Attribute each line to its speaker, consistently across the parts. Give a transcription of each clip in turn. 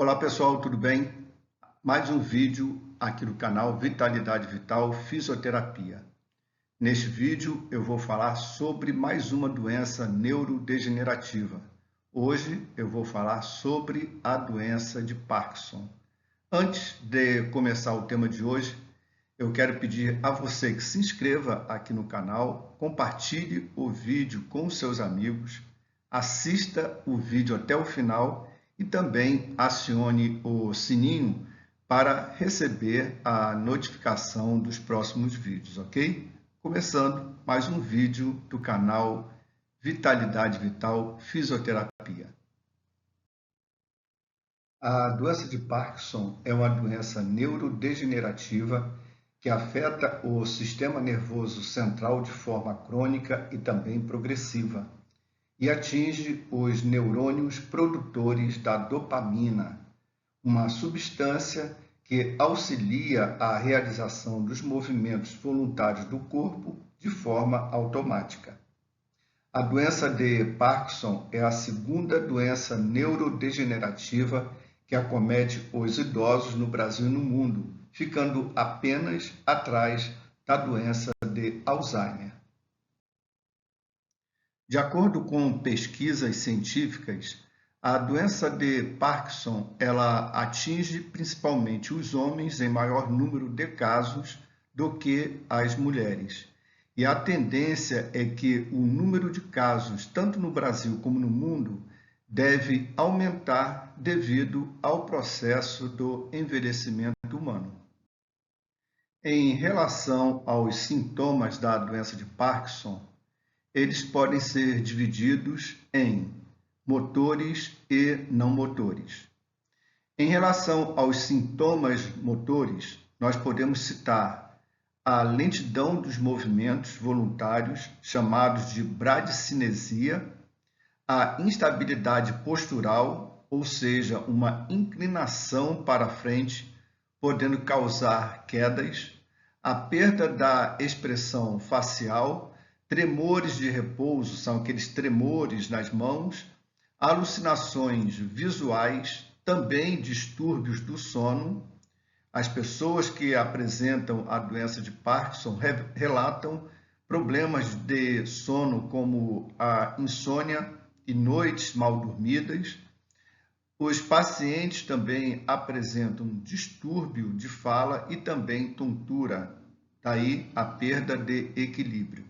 Speaker 1: Olá pessoal, tudo bem? Mais um vídeo aqui no canal Vitalidade Vital Fisioterapia. Neste vídeo eu vou falar sobre mais uma doença neurodegenerativa. Hoje eu vou falar sobre a doença de Parkinson. Antes de começar o tema de hoje, eu quero pedir a você que se inscreva aqui no canal, compartilhe o vídeo com seus amigos, assista o vídeo até o final e também acione o sininho para receber a notificação dos próximos vídeos, ok? Começando mais um vídeo do canal Vitalidade Vital Fisioterapia. A doença de Parkinson é uma doença neurodegenerativa que afeta o sistema nervoso central de forma crônica e também progressiva, e atinge os neurônios produtores da dopamina, uma substância que auxilia a realização dos movimentos voluntários do corpo de forma automática. A doença de Parkinson é a segunda doença neurodegenerativa que acomete os idosos no Brasil e no mundo, ficando apenas atrás da doença de Alzheimer. De acordo com pesquisas científicas, a doença de Parkinson ela atinge principalmente os homens em maior número de casos do que as mulheres. E a tendência é que o número de casos, tanto no Brasil como no mundo, deve aumentar devido ao processo do envelhecimento humano. Em relação aos sintomas da doença de Parkinson, eles podem ser divididos em motores e não motores. Em relação aos sintomas motores, nós podemos citar a lentidão dos movimentos voluntários, chamados de bradicinesia, a instabilidade postural, ou seja, uma inclinação para frente, podendo causar quedas, a perda da expressão facial, tremores de repouso, são aqueles tremores nas mãos, alucinações visuais, também distúrbios do sono. As pessoas que apresentam a doença de Parkinson relatam problemas de sono como a insônia e noites mal dormidas. Os pacientes também apresentam distúrbio de fala e também tontura, daí a perda de equilíbrio.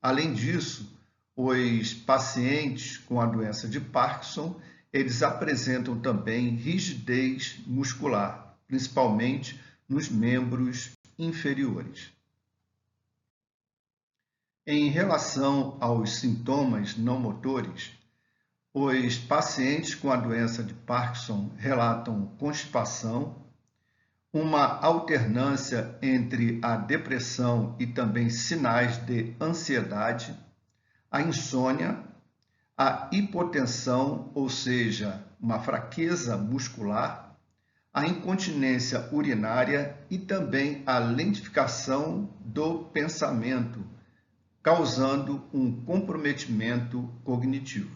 Speaker 1: Além disso, os pacientes com a doença de Parkinson, eles apresentam também rigidez muscular, principalmente nos membros inferiores. Em relação aos sintomas não motores, os pacientes com a doença de Parkinson relatam constipação, uma alternância entre a depressão e também sinais de ansiedade, a insônia, a hipotensão, ou seja, uma fraqueza muscular, a incontinência urinária e também a lentificação do pensamento, causando um comprometimento cognitivo.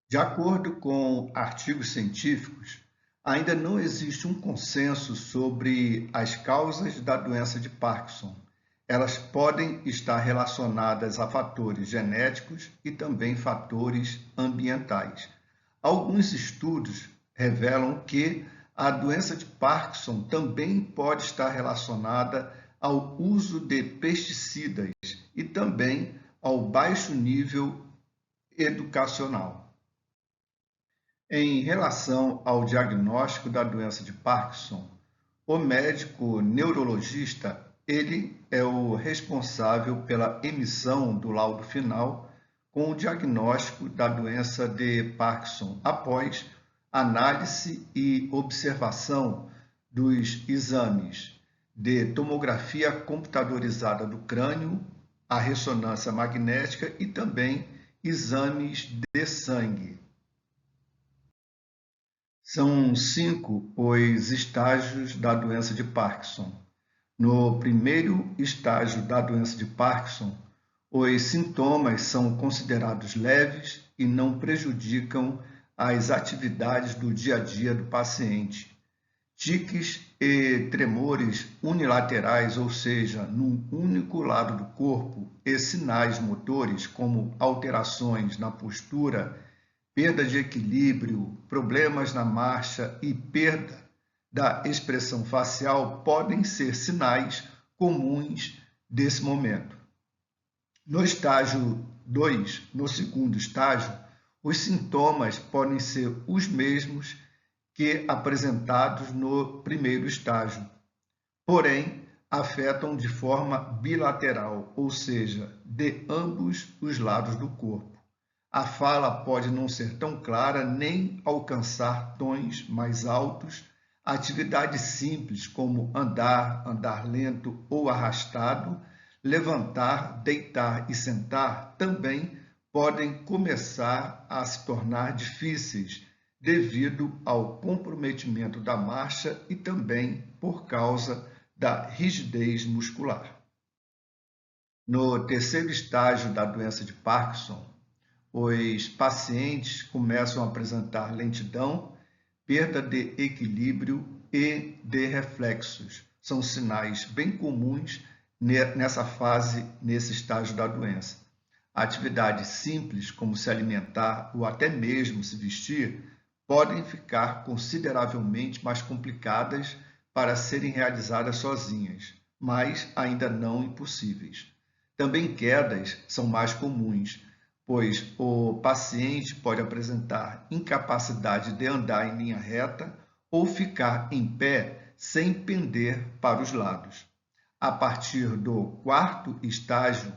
Speaker 1: De acordo com artigos científicos, ainda não existe um consenso sobre as causas da doença de Parkinson. Elas podem estar relacionadas a fatores genéticos e também fatores ambientais. Alguns estudos revelam que a doença de Parkinson também pode estar relacionada ao uso de pesticidas e também ao baixo nível educacional. Em relação ao diagnóstico da doença de Parkinson, o médico neurologista, ele é o responsável pela emissão do laudo final com o diagnóstico da doença de Parkinson, após análise e observação dos exames de tomografia computadorizada do crânio, a ressonância magnética e também exames de sangue. São 5 os estágios da doença de Parkinson. No primeiro estágio da doença de Parkinson, os sintomas são considerados leves e não prejudicam às atividades do dia a dia do paciente. Tiques e tremores unilaterais, ou seja, num único lado do corpo, e sinais motores como alterações na postura, perda de equilíbrio, problemas na marcha e perda da expressão facial podem ser sinais comuns desse momento. No estágio 2, no segundo estágio, os sintomas podem ser os mesmos que apresentados no primeiro estágio, porém afetam de forma bilateral, ou seja, de ambos os lados do corpo. A fala pode não ser tão clara nem alcançar tons mais altos. Atividades simples como andar, andar lento ou arrastado, levantar, deitar e sentar também podem começar a se tornar difíceis devido ao comprometimento da marcha e também por causa da rigidez muscular. No terceiro estágio da doença de Parkinson, os pacientes começam a apresentar lentidão, perda de equilíbrio e de reflexos. São sinais bem comuns nessa fase, nesse estágio da doença. Atividades simples, como se alimentar ou até mesmo se vestir, podem ficar consideravelmente mais complicadas para serem realizadas sozinhas, mas ainda não impossíveis. Também quedas são mais comuns, pois o paciente pode apresentar incapacidade de andar em linha reta ou ficar em pé sem pender para os lados. A partir do quarto estágio,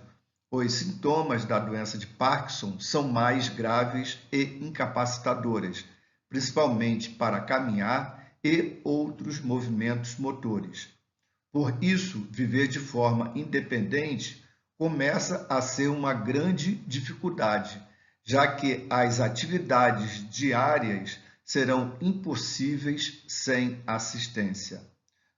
Speaker 1: os sintomas da doença de Parkinson são mais graves e incapacitadoras, principalmente para caminhar e outros movimentos motores. Por isso, viver de forma independente começa a ser uma grande dificuldade, já que as atividades diárias serão impossíveis sem assistência.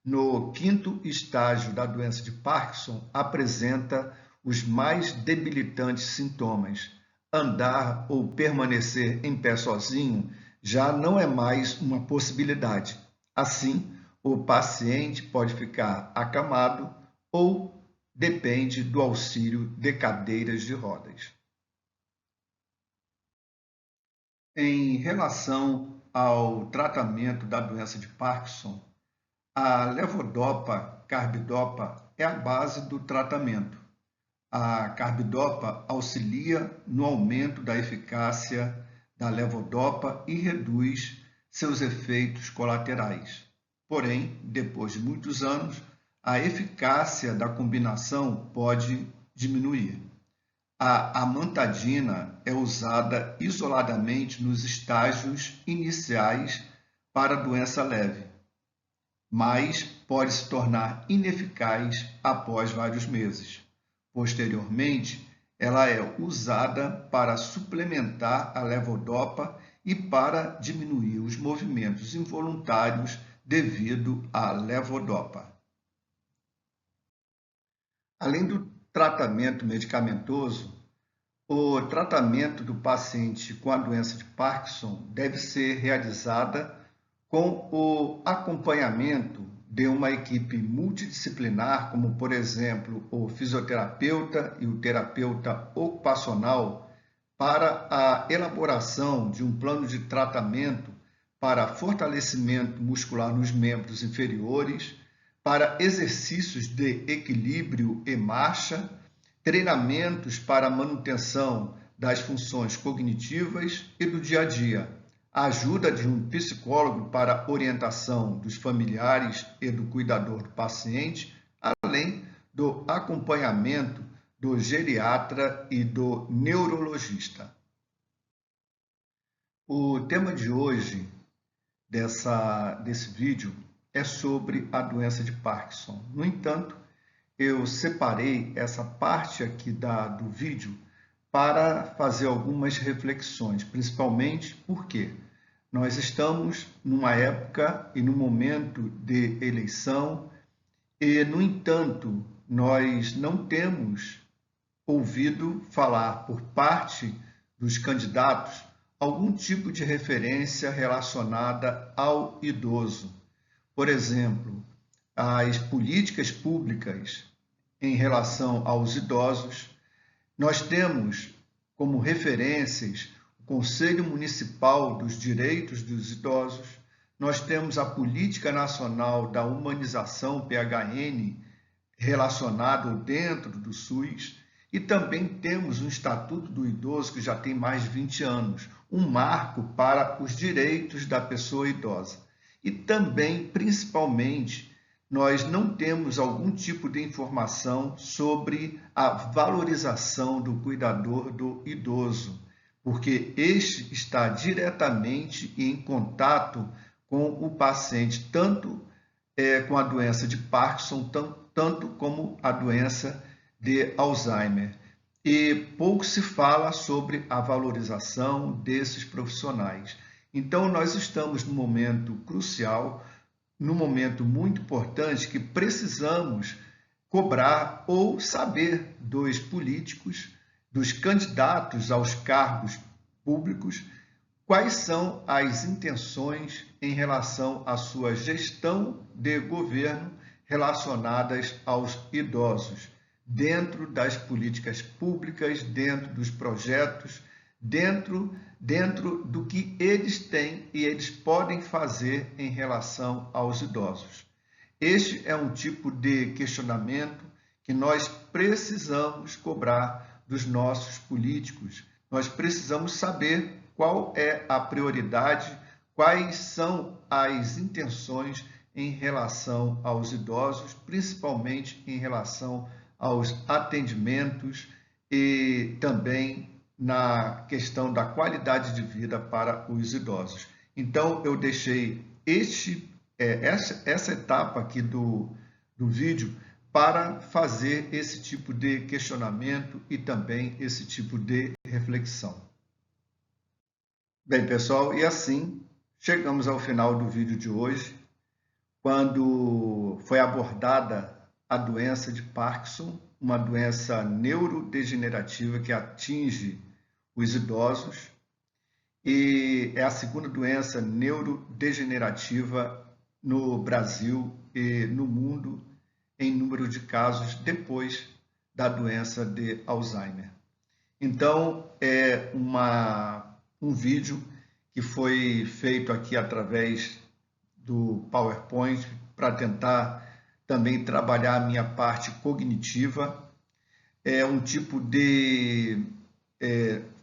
Speaker 1: No quinto estágio da doença de Parkinson, apresenta os mais debilitantes sintomas. Andar ou permanecer em pé sozinho já não é mais uma possibilidade. Assim, o paciente pode ficar acamado ou depende do auxílio de cadeiras de rodas. Em relação ao tratamento da doença de Parkinson, a levodopa-carbidopa é a base do tratamento. A carbidopa auxilia no aumento da eficácia da levodopa e reduz seus efeitos colaterais. Porém, depois de muitos anos, a eficácia da combinação pode diminuir. A amantadina é usada isoladamente nos estágios iniciais para doença leve, mas pode se tornar ineficaz após vários meses. Posteriormente, ela é usada para suplementar a levodopa e para diminuir os movimentos involuntários devido à levodopa. Além do tratamento medicamentoso, o tratamento do paciente com a doença de Parkinson deve ser realizada com o acompanhamento de uma equipe multidisciplinar, como, por exemplo, o fisioterapeuta e o terapeuta ocupacional, para a elaboração de um plano de tratamento para fortalecimento muscular nos membros inferiores, para exercícios de equilíbrio e marcha, treinamentos para a manutenção das funções cognitivas e do dia a dia, a ajuda de um psicólogo para orientação dos familiares e do cuidador do paciente, além do acompanhamento do geriatra e do neurologista. O tema de hoje desse vídeo é sobre a doença de Parkinson. No entanto, eu separei essa parte aqui do vídeo para fazer algumas reflexões, principalmente porque nós estamos numa época e num momento de eleição e, no entanto, nós não temos ouvido falar por parte dos candidatos algum tipo de referência relacionada ao idoso. Por exemplo, as políticas públicas em relação aos idosos. Nós temos como referências o Conselho Municipal dos Direitos dos Idosos, nós temos a Política Nacional da Humanização, PHN, relacionado dentro do SUS, e também temos um Estatuto do Idoso que já tem mais de 20 anos, um marco para os direitos da pessoa idosa. E também, principalmente, nós não temos algum tipo de informação sobre a valorização do cuidador do idoso, porque este está diretamente em contato com o paciente, tanto com a doença de Parkinson, tanto como a doença de Alzheimer. E pouco se fala sobre a valorização desses profissionais. Então, nós estamos num momento crucial, num momento muito importante que precisamos cobrar ou saber dos políticos, dos candidatos aos cargos públicos, quais são as intenções em relação à sua gestão de governo relacionadas aos idosos, dentro das políticas públicas, dentro dos projetos, dentro do que eles têm e eles podem fazer em relação aos idosos. Este é um tipo de questionamento que nós precisamos cobrar dos nossos políticos. Nós precisamos saber qual é a prioridade, quais são as intenções em relação aos idosos, principalmente em relação aos atendimentos e também na questão da qualidade de vida para os idosos. Então, eu deixei essa etapa aqui do vídeo para fazer esse tipo de questionamento e também esse tipo de reflexão. Bem, pessoal, e assim chegamos ao final do vídeo de hoje, quando foi abordada a doença de Parkinson, uma doença neurodegenerativa que atinge os idosos e é a segunda doença neurodegenerativa no Brasil e no mundo em número de casos depois da doença de Alzheimer. Então, é um vídeo que foi feito aqui através do PowerPoint para tentar também trabalhar a minha parte cognitiva. É um tipo de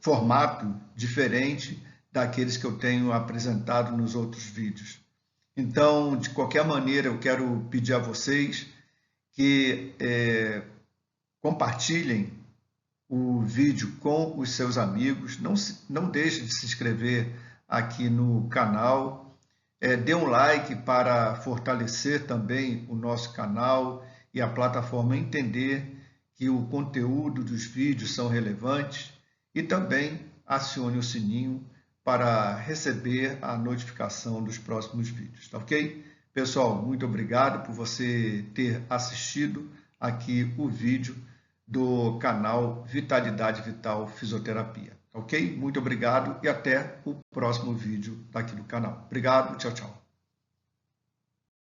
Speaker 1: formato diferente daqueles que eu tenho apresentado nos outros vídeos. Então, de qualquer maneira, eu quero pedir a vocês que compartilhem o vídeo com os seus amigos, não deixe de se inscrever aqui no canal, dê um like para fortalecer também o nosso canal e a plataforma entender que o conteúdo dos vídeos são relevantes e também acione o sininho para receber a notificação dos próximos vídeos, tá ok? Pessoal, muito obrigado por você ter assistido aqui o vídeo do canal Vitalidade Vital Fisioterapia, ok? Muito obrigado e até o próximo vídeo daqui do canal. Obrigado, tchau, tchau.